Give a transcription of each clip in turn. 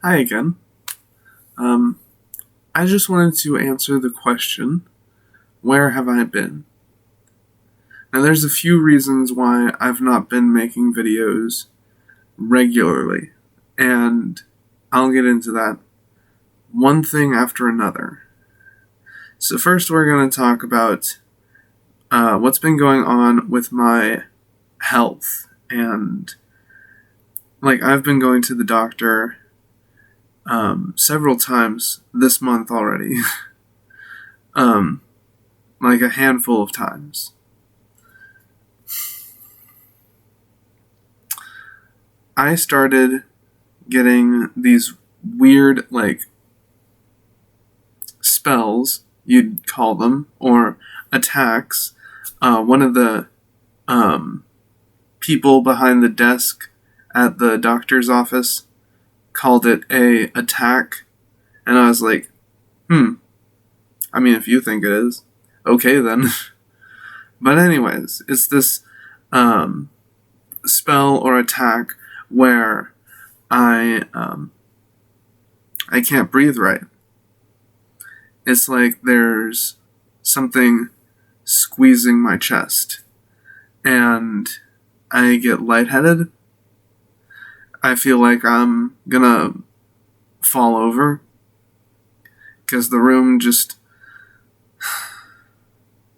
Hi again. Um, I just wanted to answer the question, where have I been? Now, there's a few reasons why I've not been making videos regularly, and I'll get into that one thing after another. So, first, we're going to talk about what's been going on with my health, and I've been going to the doctor several times this month already. Like a handful of times. I started getting these weird, spells, you'd call them, or attacks. One of the people behind the desk at the doctor's office called it a attack, and I was like, I mean, if you think it is, okay then. But anyways, it's this spell or attack where I can't breathe right. It's like there's something squeezing my chest, and I get lightheaded. I feel like I'm gonna fall over because the room just.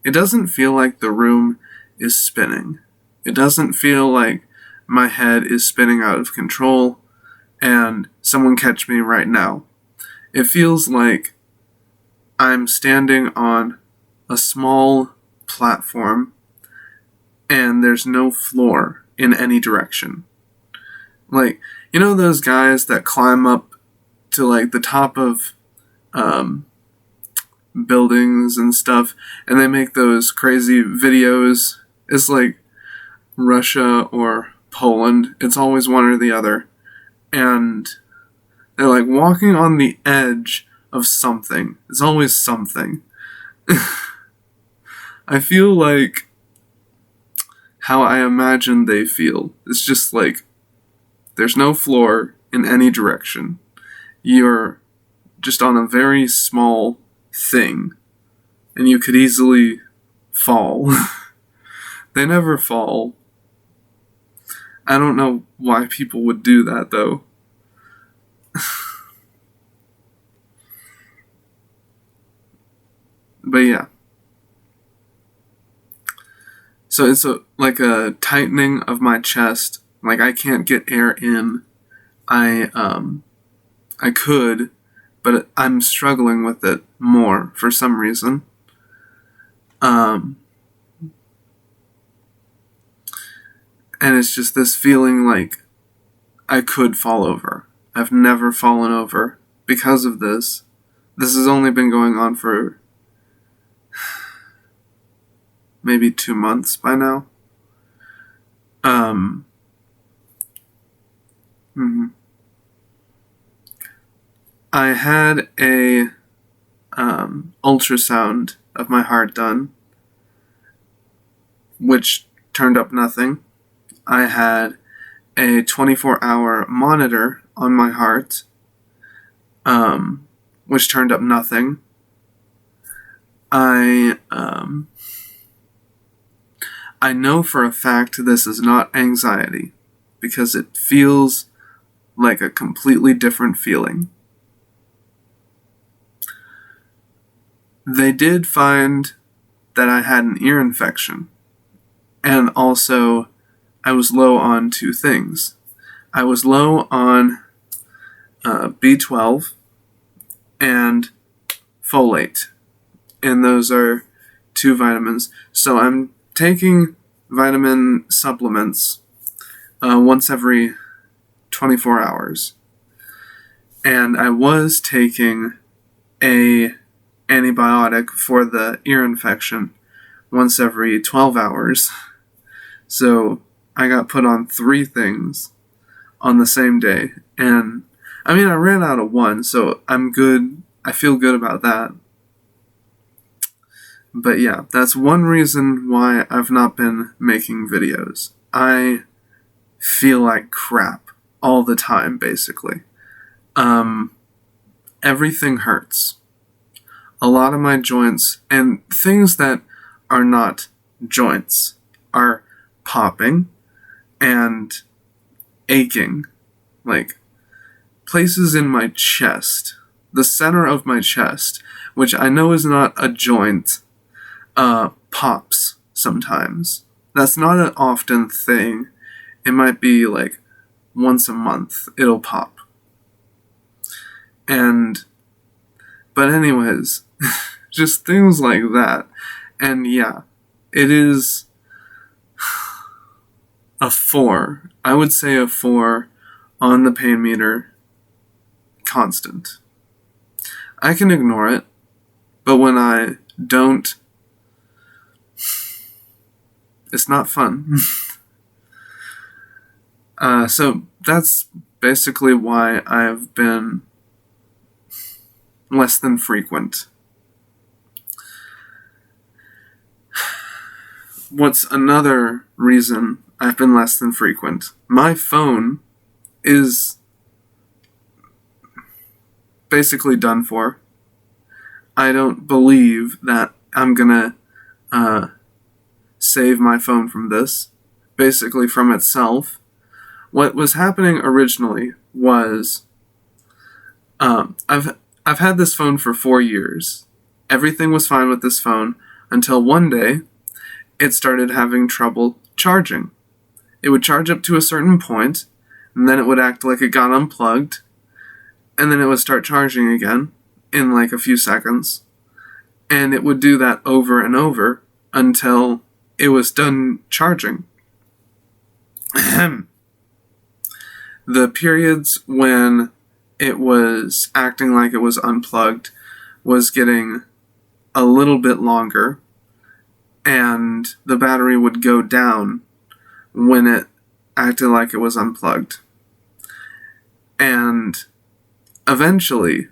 It doesn't feel like the room is spinning. It doesn't feel like my head is spinning out of control and someone catch me right now. It feels like I'm standing on a small platform and there's no floor in any direction. Like, you know those guys that climb up to the top of buildings and stuff, and they make those crazy videos? It's like Russia or Poland. It's always one or the other. And they're walking on the edge of something. It's always something. I feel like how I imagine they feel. It's just there's no floor in any direction. You're just on a very small thing, and you could easily fall. They never fall. I don't know why people would do that, though. But yeah. So it's a tightening of my chest. I can't get air in. I could, but I'm struggling with it more for some reason. And it's just this feeling like I could fall over. I've never fallen over because of this. This has only been going on for maybe 2 months by now. I had a ultrasound of my heart done, which turned up nothing. I had a 24-hour monitor on my heart, which turned up nothing. I know for a fact this is not anxiety, because it feels like a completely different feeling. They did find that I had an ear infection, and also I was low on 2 things. I was low on B12 and folate, and those are 2 vitamins. So I'm taking vitamin supplements once every 24 hours. And I was taking a antibiotic for the ear infection once every 12 hours. So I got put on 3 things on the same day. And I mean, I ran out of 1, so I'm good. I feel good about that. But yeah, that's one reason why I've not been making videos. I feel like crap all the time, basically. everything hurts. A lot of my joints and things that are not joints are popping and aching. Like places in my chest, the center of my chest, which I know is not a joint, pops sometimes. That's not an often thing. It might be like once a month it'll pop. But anyways, just things like that. And yeah, it is a 4. I would say a 4 on the pain meter, constant. I can ignore it, but when I don't, it's not fun. So that's basically why I've been less than frequent. What's another reason I've been less than frequent? My phone is basically done for. I don't believe that I'm gonna save my phone from this, basically from itself. What was happening originally was I've had this phone for 4 years. Everything was fine with this phone until one day it started having trouble charging. It would charge up to a certain point, and then it would act like it got unplugged, and then it would start charging again in like a few seconds. And it would do that over and over until it was done charging. The periods when it was acting like it was unplugged was getting a little bit longer, and the battery would go down when it acted like it was unplugged. And eventually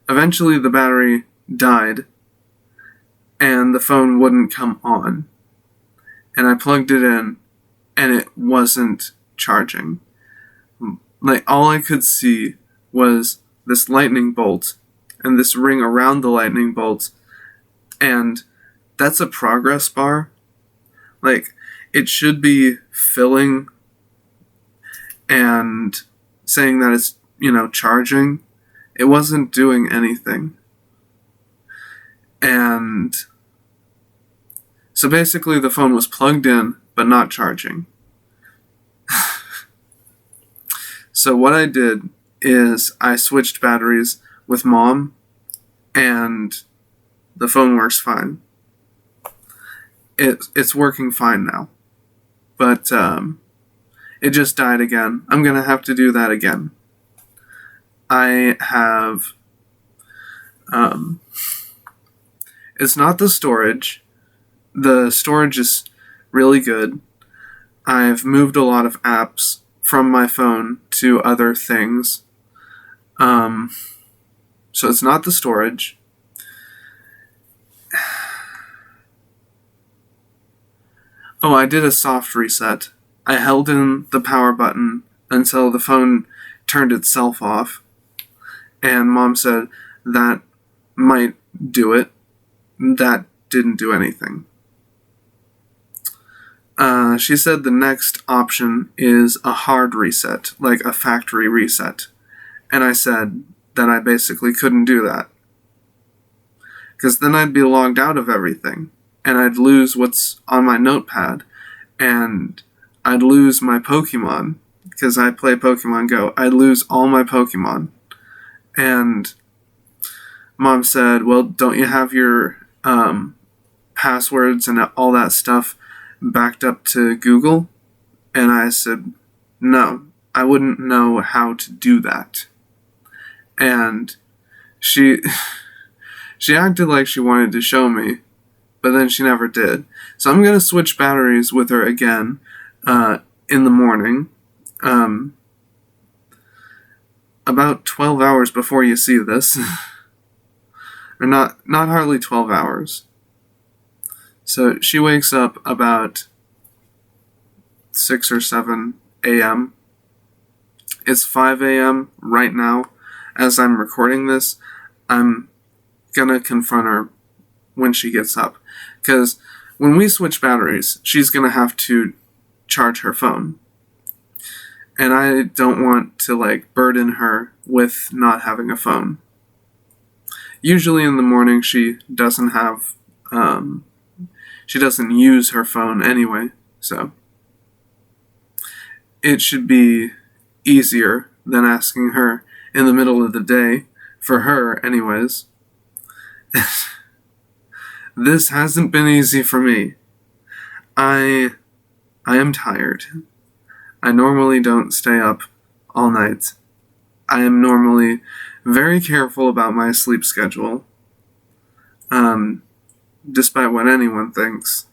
the battery died and the phone wouldn't come on. And I plugged it in and it wasn't charging. Like, all I could see was this lightning bolt and this ring around the lightning bolt, and that's a progress bar. Like, it should be filling and saying that it's, charging. It wasn't doing anything. And so basically the phone was plugged in but not charging. So what I did is I switched batteries with Mom, and the phone works fine. It's working fine now. But it just died again. I'm going to have to do that again. I have... it's not the storage. The storage is really good. I've moved a lot of apps from my phone to other things. So it's not the storage. Oh, I did a soft reset. I held in the power button until the phone turned itself off. And Mom said that might do it. That didn't do anything. She said the next option is a hard reset, like a factory reset. And I said that I basically couldn't do that. Because then I'd be logged out of everything, and I'd lose what's on my notepad, and I'd lose my Pokemon, because I play Pokemon Go. I'd lose all my Pokemon. And Mom said, well, don't you have your passwords and all that stuff backed up to Google? And I said, no, I wouldn't know how to do that. And she acted like she wanted to show me, but then she never did. So I'm going to switch batteries with her again in the morning, about 12 hours before you see this. Or not hardly 12 hours. So she wakes up about 6 or 7 a.m. It's 5 a.m. right now. As I'm recording this, I'm gonna confront her when she gets up. Because when we switch batteries, she's gonna have to charge her phone. And I don't want to, burden her with not having a phone. Usually in the morning, she doesn't use her phone anyway, so it should be easier than asking her in the middle of the day, for her anyways. This hasn't been easy for me. I am tired. I normally don't stay up all night. I am normally very careful about my sleep schedule, despite what anyone thinks.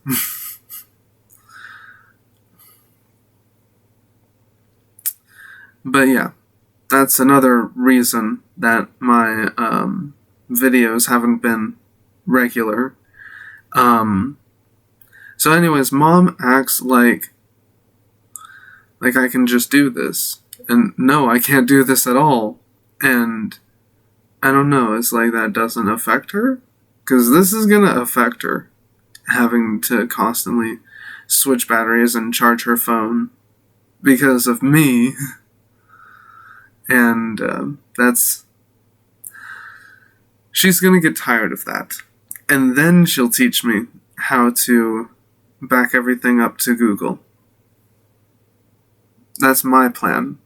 But yeah, that's another reason that my videos haven't been regular. So anyways, Mom acts like I can just do this. And no, I can't do this at all. And I don't know, it's like that doesn't affect her? Because this is gonna affect her, having to constantly switch batteries and charge her phone because of me. And she's gonna get tired of that. And then she'll teach me how to back everything up to Google. That's my plan.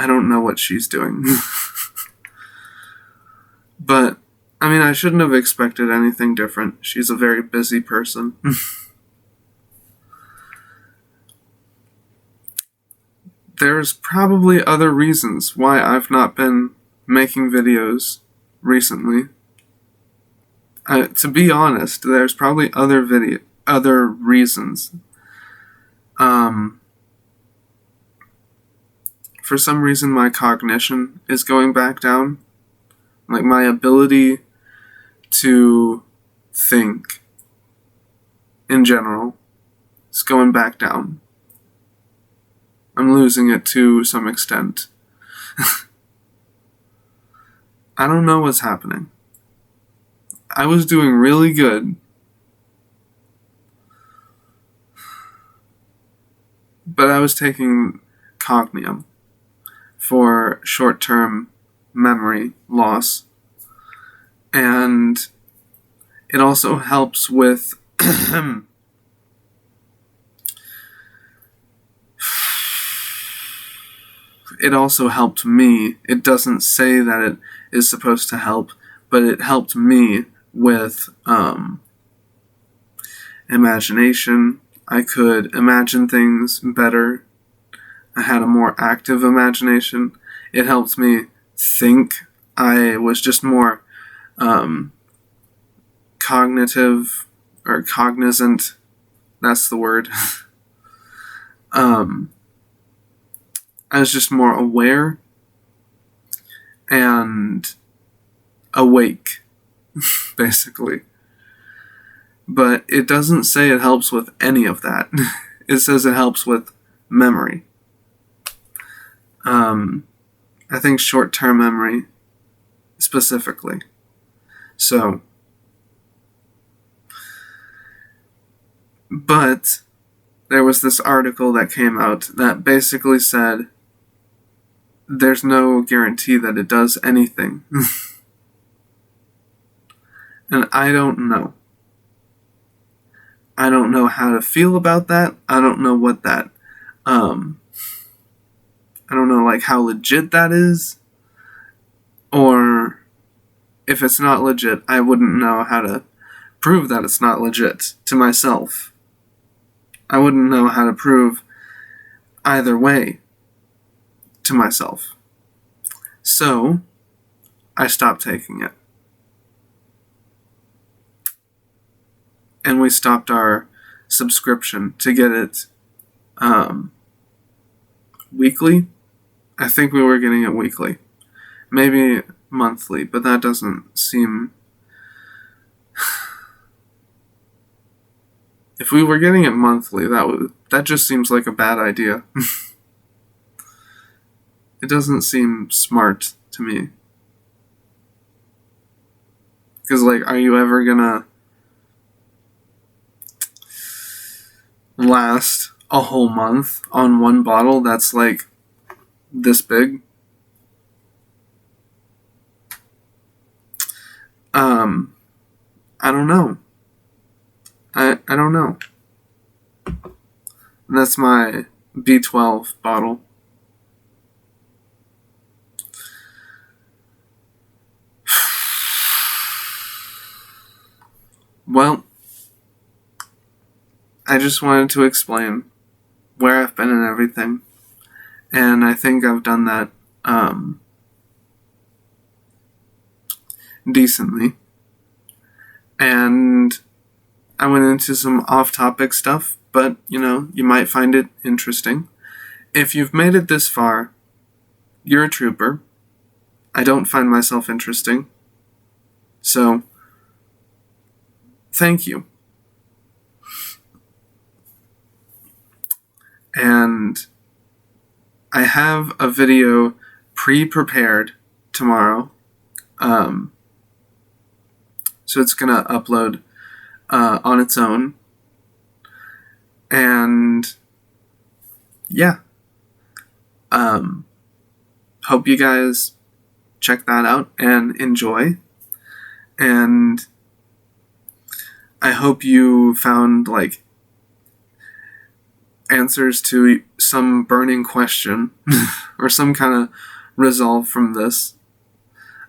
I don't know what she's doing. But, I shouldn't have expected anything different. She's a very busy person. There's probably other reasons why I've not been making videos recently. To be honest, there's probably other reasons. For some reason, my cognition is going back down. Like, my ability to think, in general, is going back down. I'm losing it to some extent. I don't know what's happening. I was doing really good. But I was taking Cognium for short-term memory loss. And it also helps with it also helped me. It doesn't say that it is supposed to help, but it helped me with imagination. I could imagine things better. I had a more active imagination. It helped me think. I was just more cognitive, or cognizant. That's the word. I was just more aware and awake, basically. But it doesn't say it helps with any of that. It says it helps with memory. I think short-term memory specifically. So, but there was this article that came out that basically said there's no guarantee that it does anything. And I don't know. I don't know how to feel about that. I don't know what that, I don't know, how legit that is. Or if it's not legit, I wouldn't know how to prove that it's not legit to myself. I wouldn't know how to prove either way to myself. So, I stopped taking it. And we stopped our subscription to get it weekly. I think we were getting it weekly. Maybe monthly, but that doesn't seem... If we were getting it monthly, that just seems like a bad idea. It doesn't seem smart to me. Because, like, are you ever gonna last a whole month on one bottle that's, like, this big? I don't know. I don't know. And that's my B12 bottle. Well, I just wanted to explain where I've been and everything. And I think I've done that decently. And I went into some off-topic stuff, but, you might find it interesting. If you've made it this far, you're a trooper. I don't find myself interesting. So, thank you. And I have a video pre-prepared tomorrow. So it's going to upload on its own. And yeah. Hope you guys check that out and enjoy. And I hope you found, like, answers to some burning question or some kind of resolve from this.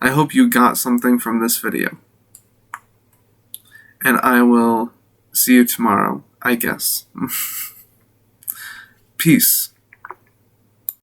I hope you got something from this video. And I will see you tomorrow, I guess. Peace.